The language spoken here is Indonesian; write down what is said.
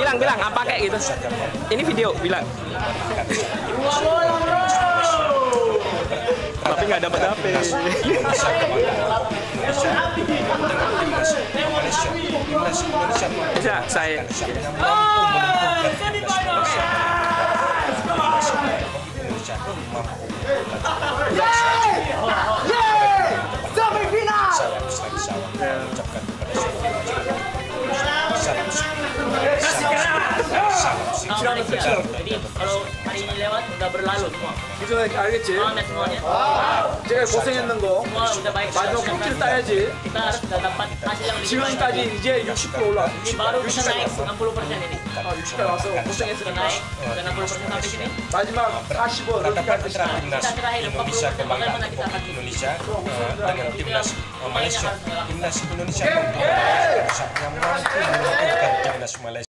Bilang apa kayak gitu. Ini video bilang. Tapi nggak dapat HP. Bisa saya. Sampai final. Jadi kalau hari ini lewat udah berlalu semua. 기존에 알겠지? Semuanya semuanya. 제가 고생했는 거 Semua udah baik. 마지막 꼭지를 따야지. Kita harus udah dapat hasil yang lebih baik. 지금까지 이제 60% 올라. Ini baru bisa naik 60% ini. 60가 나와서 Sudah 고생했으니까 naik udah 60% sampai sini. 마지막 40은 어떻게 할 것이냐. Kita terakhir 40% bagaimana kita akan Indonesia dengan timnas Malaysia, timnas Indonesia yang mampu menentukan timnas Malaysia.